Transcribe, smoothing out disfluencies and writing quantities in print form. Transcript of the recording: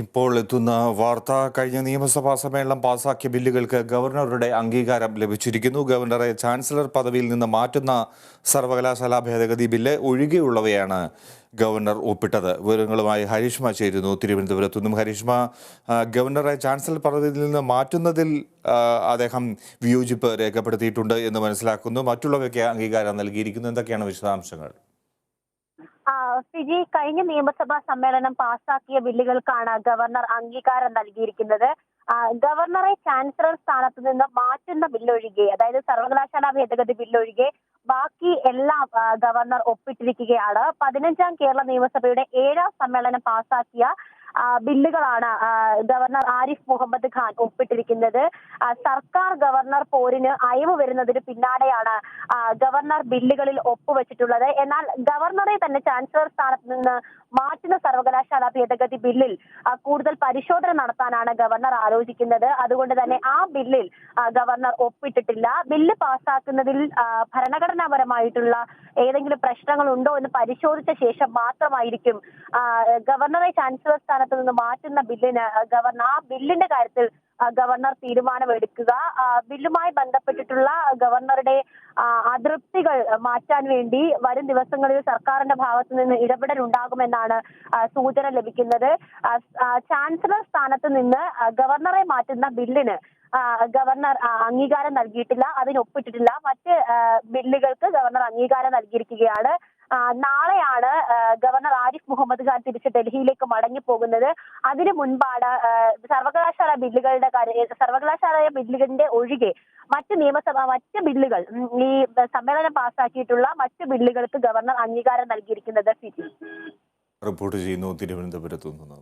ഇപ്പോൾ എത്തുന്ന വാർത്ത കഴിഞ്ഞ നിയമസഭാ സമ്മേളനം പാസാക്കിയ ബില്ലുകൾക്ക് ഗവർണറുടെ അംഗീകാരം ലഭിച്ചിരിക്കുന്നു. ഗവർണറെ ചാൻസലർ പദവിയിൽ നിന്ന് മാറ്റുന്ന സർവകലാശാലാ ഭേദഗതി ബില്ല് ഒഴികെയുള്ളവയാണ് ഗവർണർ ഒപ്പിട്ടത്. വിവരങ്ങളുമായി ഹരീഷ്മ ചേരുന്നു തിരുവനന്തപുരത്തു നിന്നും. ഹരീഷ്മ, ഗവർണറെ ചാൻസലർ പദവിയിൽ നിന്ന് മാറ്റുന്നതിൽ അദ്ദേഹം വിയോജിപ്പ് രേഖപ്പെടുത്തിയിട്ടുണ്ട് എന്ന് മനസ്സിലാക്കുന്നു. മറ്റുള്ളവയ്ക്ക് അംഗീകാരം നൽകിയിരിക്കുന്നു. എന്തൊക്കെയാണ് വിശദാംശങ്ങൾ? ഫിജി, കഴിഞ്ഞ നിയമസഭാ സമ്മേളനം പാസാക്കിയ ബില്ലുകൾക്കാണ് ഗവർണർ അംഗീകാരം നൽകിയിരിക്കുന്നത്. ഗവർണറെ ചാൻസലർ സ്ഥാനത്ത് നിന്ന് മാറ്റുന്ന ബില്ലൊഴികെ, അതായത് സർവകലാശാല ഭേദഗതി ബില്ലൊഴികെ ബാക്കി എല്ലാം ഗവർണർ ഒപ്പിട്ടിരിക്കുകയാണ്. 15ാം കേരള നിയമസഭയുടെ 7ാം സമ്മേളനം പാസാക്കിയ ബില്ലുകളാണ് ഗവർണർ ആരിഫ് മുഹമ്മദ് ഖാൻ ഒപ്പിട്ടിരിക്കുന്നത്. സർക്കാർ ഗവർണർ പോരിന് അയവ് വരുന്നതിന് പിന്നാലെയാണ് ഗവർണർ ബില്ലുകളിൽ ഒപ്പുവെച്ചിട്ടുള്ളത്. എന്നാൽ ഗവർണറെ തന്നെ ചാൻസലർ സ്ഥാനത്ത് നിന്ന് മാറ്റുന്ന സർവകലാശാല ഭേദഗതി ബില്ലിൽ കൂടുതൽ പരിശോധന നടത്താനാണ് ഗവർണർ ആലോചിക്കുന്നത്. അതുകൊണ്ട് തന്നെ ആ ബില്ലിൽ ഗവർണർ ഒപ്പിട്ടിട്ടില്ല. ബില്ല് പാസ്സാക്കുന്നതിൽ ഭരണഘടനാപരമായിട്ടുള്ള ഏതെങ്കിലും പ്രശ്നങ്ങൾ ഉണ്ടോ എന്ന് പരിശോധിച്ച ശേഷം മാത്രമായിരിക്കും ഗവർണറെ ചാൻസലർ സ്ഥാനത്ത് നിന്ന് മാറ്റുന്ന ബില്ലിന് ആ ബില്ലിന്റെ കാര്യത്തിൽ ഗവർണർ തീരുമാനമെടുക്കുക. ബില്ലുമായി ബന്ധപ്പെട്ടിട്ടുള്ള ഗവർണറുടെ അതൃപ്തികൾ മാറ്റാൻ വേണ്ടി വരും ദിവസങ്ങളിൽ സർക്കാരിന്റെ ഭാഗത്തു നിന്ന് ഇടപെടൽ ഉണ്ടാകുമെന്നാണ് സൂചന ലഭിക്കുന്നത്. ചാൻസലർ സ്ഥാനത്ത് നിന്ന് ഗവർണറെ മാറ്റുന്ന ബില്ലിന് ഗവർണർ അംഗീകാരം നൽകിയിട്ടില്ല, അതിനൊപ്പിട്ടിട്ടില്ല. മറ്റ് ബില്ലുകൾക്ക് ഗവർണർ അംഗീകാരം നൽകിയിരിക്കുകയാണ്. നാളെയാണ് ഗവർണർ ആരിഫ് മുഹമ്മദ് ഖാൻ തിരിച്ച് ഡൽഹിയിലേക്ക് മടങ്ങിപ്പോകുന്നത്. അതിനു മുൻപാണ് സർവകലാശാല ബില്ലുകളുടെ ഒഴികെ മറ്റ് ബില്ലുകൾ, ഈ സമ്മേളനം പാസാക്കിയിട്ടുള്ള മറ്റ് ബില്ലുകൾക്ക് ഗവർണർ അംഗീകാരം നൽകിയിരിക്കുന്നത്. റിപ്പോർട്ട് ചെയ്യുന്നു തിരുവനന്തപുരത്തു നിന്നും.